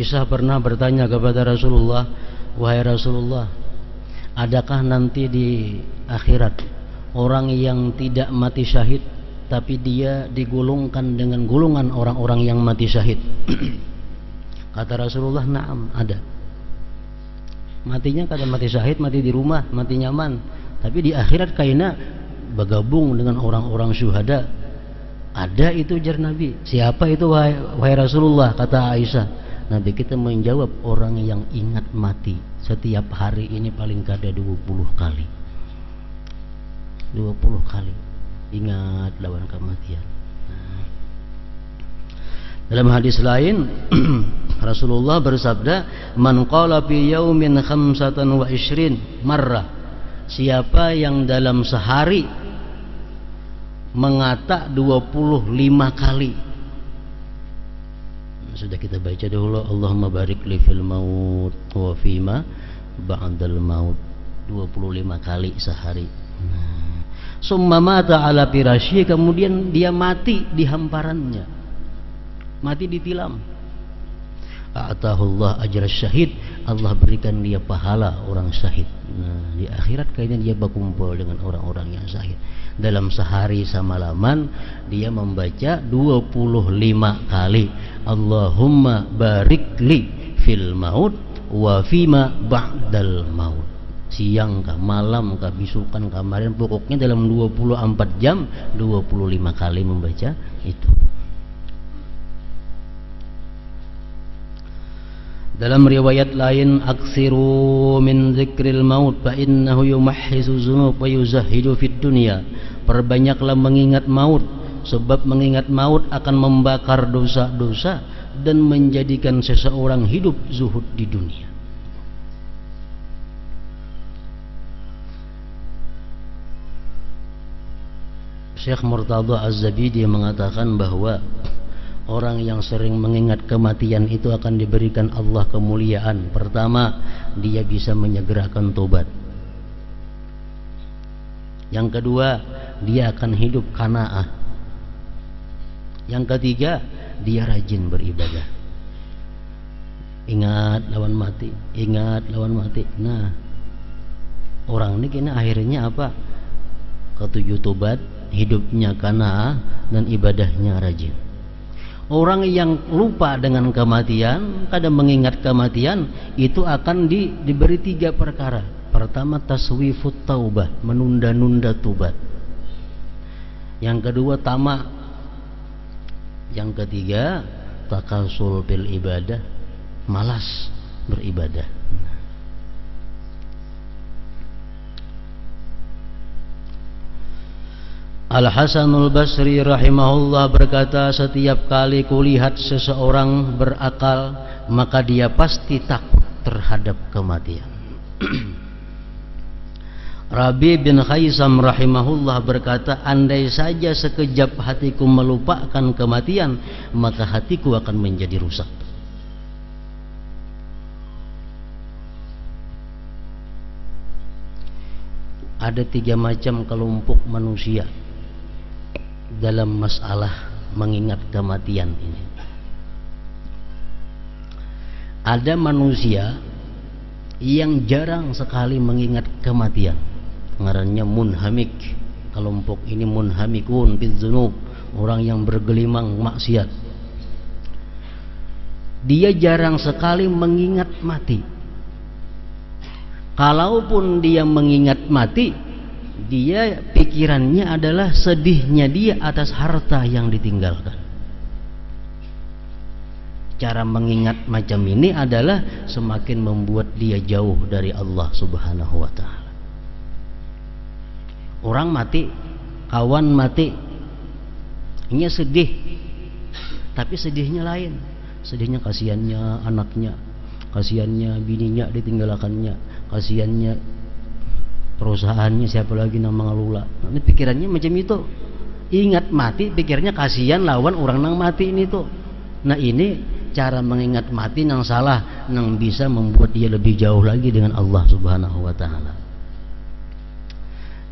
Aisyah pernah bertanya kepada Rasulullah, wahai Rasulullah, adakah nanti di akhirat orang yang tidak mati syahid tapi dia digulungkan dengan gulungan orang-orang yang mati syahid? Kata Rasulullah, na'am, ada. Matinya kada mati syahid, mati di rumah, mati nyaman, tapi di akhirat kayaknya bergabung dengan orang-orang syuhada. Ada itu, jar Nabi. Siapa itu wahai Rasulullah? Kata Aisyah. Nabi kita menjawab, orang yang ingat mati setiap hari ini paling kada 20 kali. 20 kali ingat lawan kematian. Dalam hadis lain Rasulullah bersabda, man qala fi yaumin 25 marrah, siapa yang dalam sehari mengata 25 kali. Sudah kita baca dahulu, Allahumma barik li fil maut wa fima ba'dal maut, 25 kali sehari. Summa mata ala firasyi, kemudian dia mati di hamparannya, mati ditilam. A'tahullah ajra syahid, Allah berikan dia pahala orang syahid. Nah, di akhirat kayaknya dia berkumpul dengan orang-orang yang syahid. Dalam sehari semalaman dia membaca 25 kali Allahumma barik li fil maut wa fima ba'dal maut. Siang kah, malam kah, bisukan kemarin, pokoknya dalam 24 jam 25 kali membaca itu. Dalam riwayat lain, aksiru min zikril maut fa innahu yumahhizu dzunub wa yuzahidu fid dunya. Perbanyaklah mengingat maut, sebab mengingat maut akan membakar dosa-dosa dan menjadikan seseorang hidup zuhud di dunia. Syekh Murtadha Az-Zabidi mengatakan bahwa orang yang sering mengingat kematian itu akan diberikan Allah kemuliaan. Pertama, dia bisa menyegerakan tobat. Yang kedua, dia akan hidup qanaah. Yang ketiga, dia rajin beribadah. Ingat lawan mati, ingat lawan mati. Nah, orang ini kena akhirnya apa? Ketujuh tobat, hidupnya qanaah, dan ibadahnya rajin. Orang yang lupa dengan kematian, kadang mengingat kematian, itu akan diberi 3 perkara. Pertama, taswifut taubah, menunda-nunda tobat. Yang kedua, tamak. Yang ketiga, takasul bil ibadah, malas beribadah. Al-Hasanul Basri rahimahullah berkata, setiap kali kulihat seseorang berakal, maka dia pasti takut terhadap kematian. Rabi bin Khaisam rahimahullah berkata, andai saja sekejap hatiku melupakan kematian, maka hatiku akan menjadi rusak. Ada 3 macam kelompok manusia dalam masalah mengingat kematian ini. Ada manusia yang jarang sekali mengingat kematian, ngarannya munhamik. Kelompok ini munhamikun bidzunub, orang yang bergelimang maksiat. Dia jarang sekali mengingat mati. Kalaupun dia mengingat mati, dia pikirannya adalah sedihnya dia atas harta yang ditinggalkan. Cara mengingat macam ini adalah semakin membuat dia jauh dari Allah Subhanahu wa ta'ala. Orang mati, kawan mati, ini sedih, tapi sedihnya lain. Sedihnya kasihannya anaknya, kasihannya bininya ditinggalkannya, kasihannya perusahaannya, siapa lagi nama ngalula. Ini pikirannya macam itu. Ingat mati, pikirnya kasihan lawan orang nang mati ini tuh. Nah, ini cara mengingat mati nang salah, nang bisa membuat dia lebih jauh lagi dengan Allah Subhanahu wa ta'ala.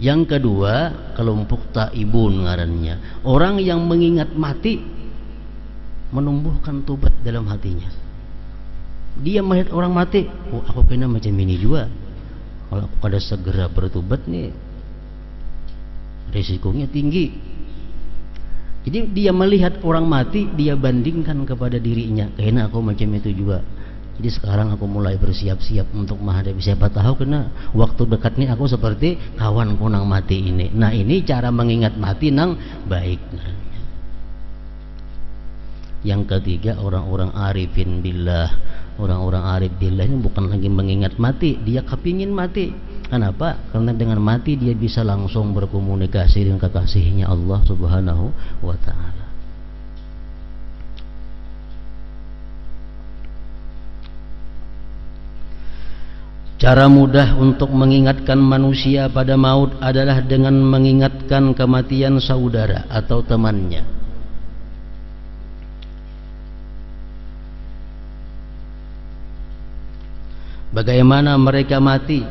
Yang kedua, kelompok taibun ngarannya, orang yang mengingat mati menumbuhkan tobat dalam hatinya. Dia melihat orang mati, oh aku kena macam ini juga. Kalau aku kada segera bertobat nih, risikonya tinggi. Jadi dia melihat orang mati, dia bandingkan kepada dirinya, kayaknya aku macam itu juga. Jadi sekarang aku mulai bersiap-siap untuk menghadapi, siapa tahu kena waktu dekat nih aku seperti kawanku nang mati ini. Nah ini cara mengingat mati nang baik. Yang ketiga, orang-orang arifin billah. Orang-orang arif billah ini bukan lagi mengingat mati, dia kepingin mati. Kenapa? Karena dengan mati dia bisa langsung berkomunikasi dengan kekasihnya Allah Subhanahu wa ta'ala. Cara mudah untuk mengingatkan manusia pada maut adalah dengan mengingatkan kematian saudara atau temannya. Bagaimana mereka mati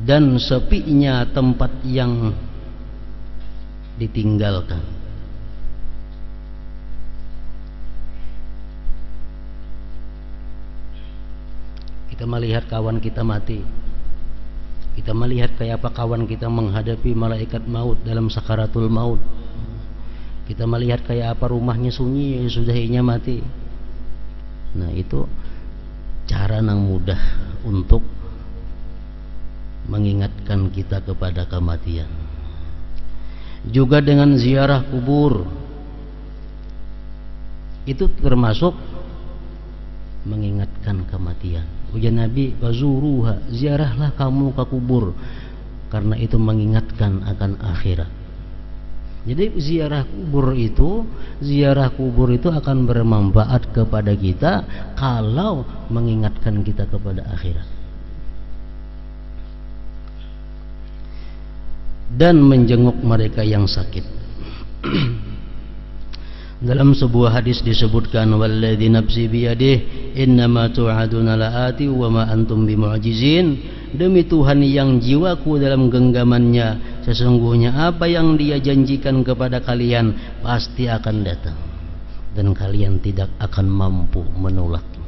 dan sepinya tempat yang ditinggalkan. Kita melihat kawan kita mati, kita melihat kayak apa kawan kita menghadapi malaikat maut dalam sakaratul maut. Kita melihat kayak apa rumahnya sunyi sudahinya mati. Nah itu cara yang mudah untuk mengingatkan kita kepada kematian. Juga dengan ziarah kubur, itu termasuk mengingatkan kematian. Ujar Nabi, "Fazuruha, ziarahlah kamu ke kubur, karena itu mengingatkan akan akhirat." Jadi ziarah kubur itu akan bermanfaat kepada kita kalau mengingatkan kita kepada akhirat. Dan menjenguk mereka yang sakit. Dalam sebuah hadis disebutkan, "Walladzi nafsi biyadihi innama tu'aduna la'ati wa ma antum bimu'jizin." Demi Tuhan yang jiwaku dalam genggamannya, sesungguhnya apa yang Dia janjikan kepada kalian pasti akan datang dan kalian tidak akan mampu menolaknya.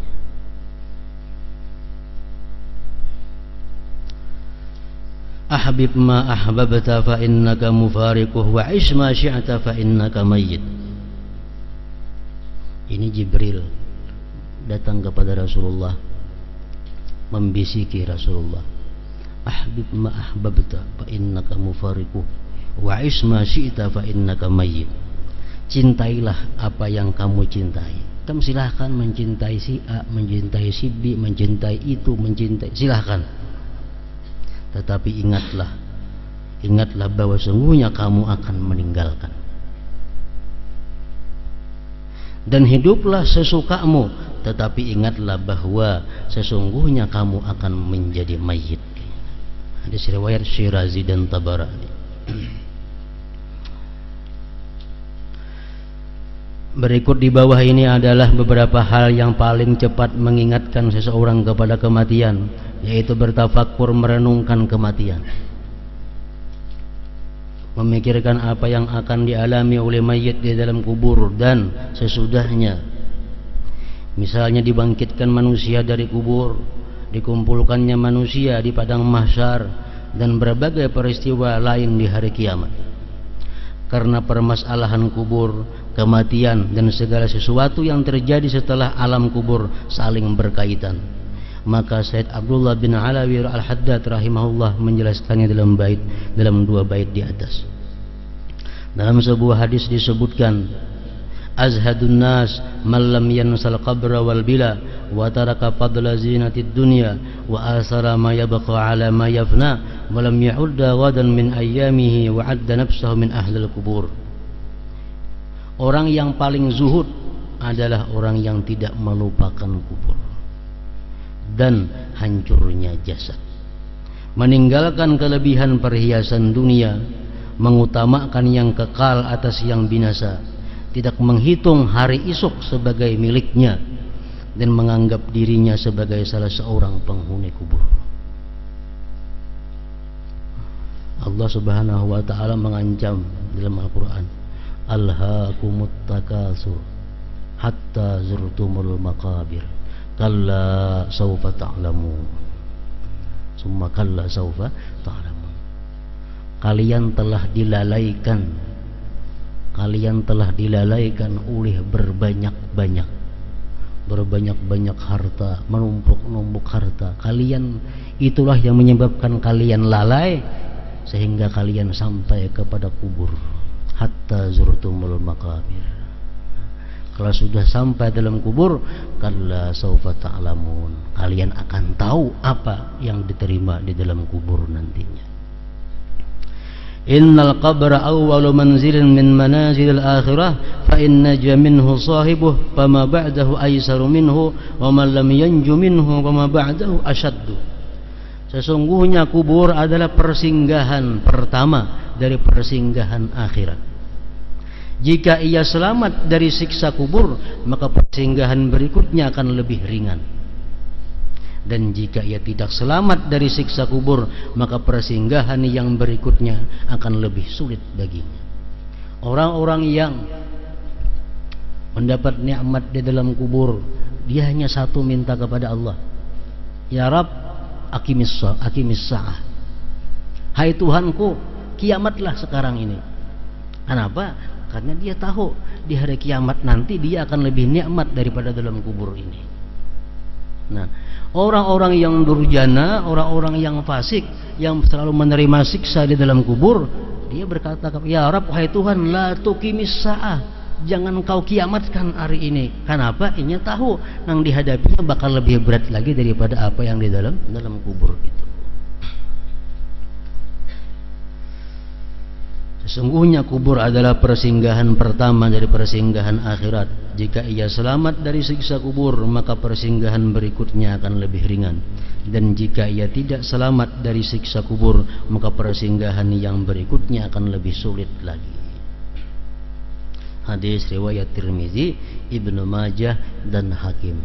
Ahbib ma ahbabta fa innaka mufariquh wa ish ma syi'ta fa innaka mayyit. Ini Jibril datang kepada Rasulullah, membisiki Rasulullah, ahbib ma ahbabta fa innaka mufariquh wa ish ma syi'ta fa innaka mayyit. Cintailah apa yang kamu cintai. Kamu silahkan mencintai si A, mencintai si B, mencintai itu, mencintai, silahkan. Tetapi ingatlah bahwa sungguhnya kamu akan meninggalkan. Dan hiduplah sesukamu, tetapi ingatlah bahwa sesungguhnya kamu akan menjadi mayit. Hadis riwayat Syirazi dan Tabarani. Berikut di bawah ini adalah beberapa hal yang paling cepat mengingatkan seseorang kepada kematian, yaitu bertafakur, merenungkan kematian, memikirkan apa yang akan dialami oleh mayit di dalam kubur dan sesudahnya. Misalnya dibangkitkan manusia dari kubur, dikumpulkannya manusia di padang mahsyar, dan berbagai peristiwa lain di hari kiamat. Karena permasalahan kubur, kematian, dan segala sesuatu yang terjadi setelah alam kubur saling berkaitan, maka Said Abdullah bin Alawi Al-Haddad rahimahullah menjelaskannya dalam dua bait di atas. Dalam sebuah hadis disebutkan, azhadun nas man lam yansal qabra wal bila wa taraka fadla zinatid dunya wa asara ma yabqa ala ma yafna wa lam ya'udda ghadan min ayyamihi wa adda nafsahu min ahlil kubur. Orang yang paling zuhud adalah orang yang tidak melupakan kubur dan hancurnya jasad, meninggalkan kelebihan perhiasan dunia, mengutamakan yang kekal atas yang binasa, tidak menghitung hari esok sebagai miliknya, dan menganggap dirinya sebagai salah seorang penghuni kubur. Allah Subhanahu wa ta'ala mengancam dalam Al-Quran, alhaakumut takasur hatta zurtumul maqabir kalla sawfa ta'lamun summa kalla sawfa ta'lamun. Kalian telah dilalaikan oleh berbanyak harta, menumpuk harta. Kalian itulah yang menyebabkan kalian lalai sehingga kalian sampai kepada kubur. Hatta zurtumul maqabir. Kalau sudah sampai dalam kubur, kalla sawfa ta'lamun. Kalian akan tahu apa yang diterima di dalam kubur nantinya. Innal qabra awwalu manzilin min manazilil akhirah fa in naja minhu sahibuhu fama ba'dahu aysaru minhu wa man lam yanju minhu fama ba'dahu ashaddu. Sesungguhnya kubur adalah persinggahan pertama dari persinggahan akhirat. Jika ia selamat dari siksa kubur, maka persinggahan berikutnya akan lebih ringan. Dan jika ia tidak selamat dari siksa kubur, maka persinggahan yang berikutnya akan lebih sulit baginya. Orang-orang yang mendapat nikmat di dalam kubur, dia hanya satu minta kepada Allah, ya Rabb, aqimis sa'ah. Hai Tuhanku, kiamatlah sekarang ini. Kenapa? Karena dia tahu di hari kiamat nanti dia akan lebih nikmat daripada dalam kubur ini. Nah, orang-orang yang durjana, orang-orang yang fasik, yang selalu menerima siksa di dalam kubur, dia berkata, ya Rabb, wahai Tuhan, la tuqimis sa'ah, jangan kau kiamatkan hari ini. Kenapa? Ini tahu yang dihadapinya bakal lebih berat lagi daripada apa yang di dalam kubur itu. Sesungguhnya kubur adalah persinggahan pertama dari persinggahan akhirat. Jika ia selamat dari siksa kubur, maka persinggahan berikutnya akan lebih ringan. Dan jika ia tidak selamat dari siksa kubur, maka persinggahan yang berikutnya akan lebih sulit lagi. Hadis riwayat Tirmizi, Ibnu Majah dan Hakim.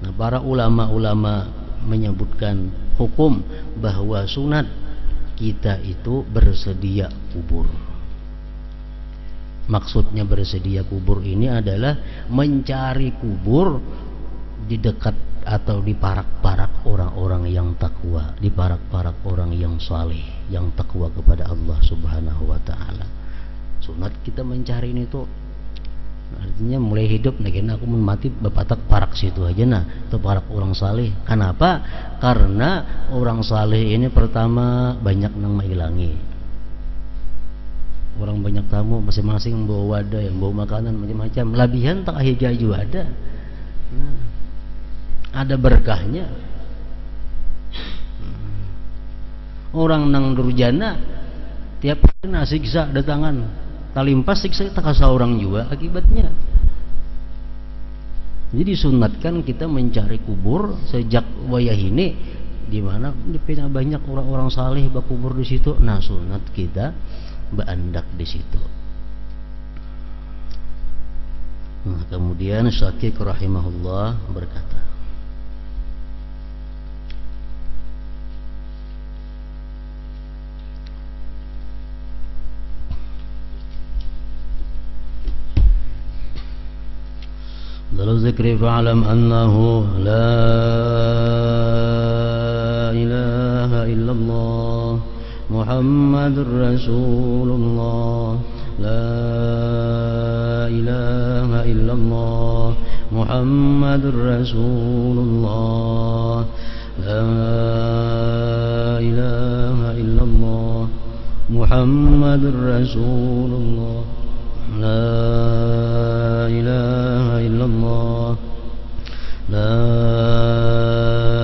Nah, para ulama-ulama menyebutkan hukum bahwa sunat kita itu bersedia kubur. Maksudnya bersedia kubur ini adalah mencari kubur di dekat atau di parak-parak orang-orang yang takwa, di parak-parak orang yang saleh, yang takwa kepada Allah Subhanahu wa taala. Sunat kita mencari ini tuh artinya mulai hidup nah aku mati bapatak parak situ aja, nah itu parak orang saleh. Kenapa? Karena orang saleh ini pertama banyak nang mailangi. Orang banyak tamu masing-masing membawa wadah, yang bawa makanan macam-macam. Labihan tak hijau ada. Nah, ada berkahnya. Orang nang durjana tiap hari nasi siksa datangan. Talimpas siksa tak kasih orang juga akibatnya. Jadi disunatkan kita mencari kubur sejak wayah ini, di mana banyak orang-orang saleh berkubur di situ. Nah, sunat kita berandak di situ. Nah, kemudian Syakik rahimahullah berkata, dalam zikri fa'alam annahu la ilaha illallah Muhammadur Rasulullah, la ilaha illallah Muhammadur Rasulullah, la ilaha illallah Muhammadur Rasulullah, la ilaha illallah, la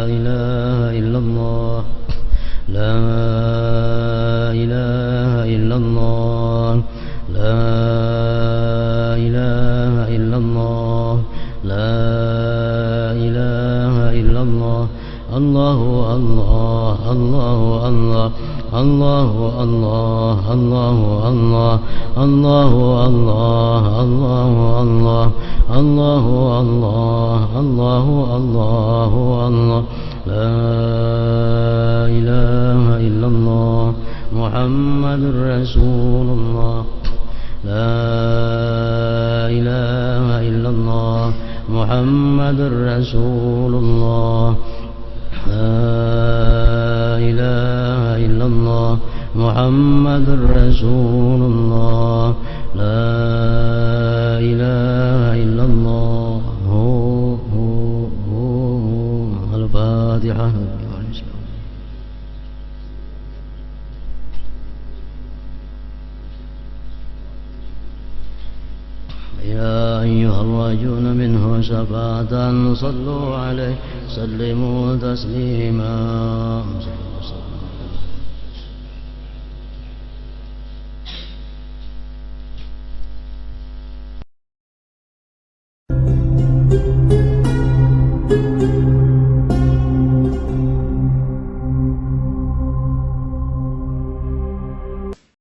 ilaha illallah, la ilaha illallah, la ilaha illallah, la ilaha illallah, Allahu Allah, Allahu Allah, Allahu Allah, Allahu Allah, Allahu Allah, Allahu Allah, Allahu Allah, Allahu Allahu Allah, la ilaha illallah Muhammadur Rasulullah, لا إله إلا الله محمد رسول الله لا إله إلا الله محمد رسول الله لا إله إلا الله الفاتحة. يا أيها الراجون منه شفاعة صلوا عليه سلموا تسليما.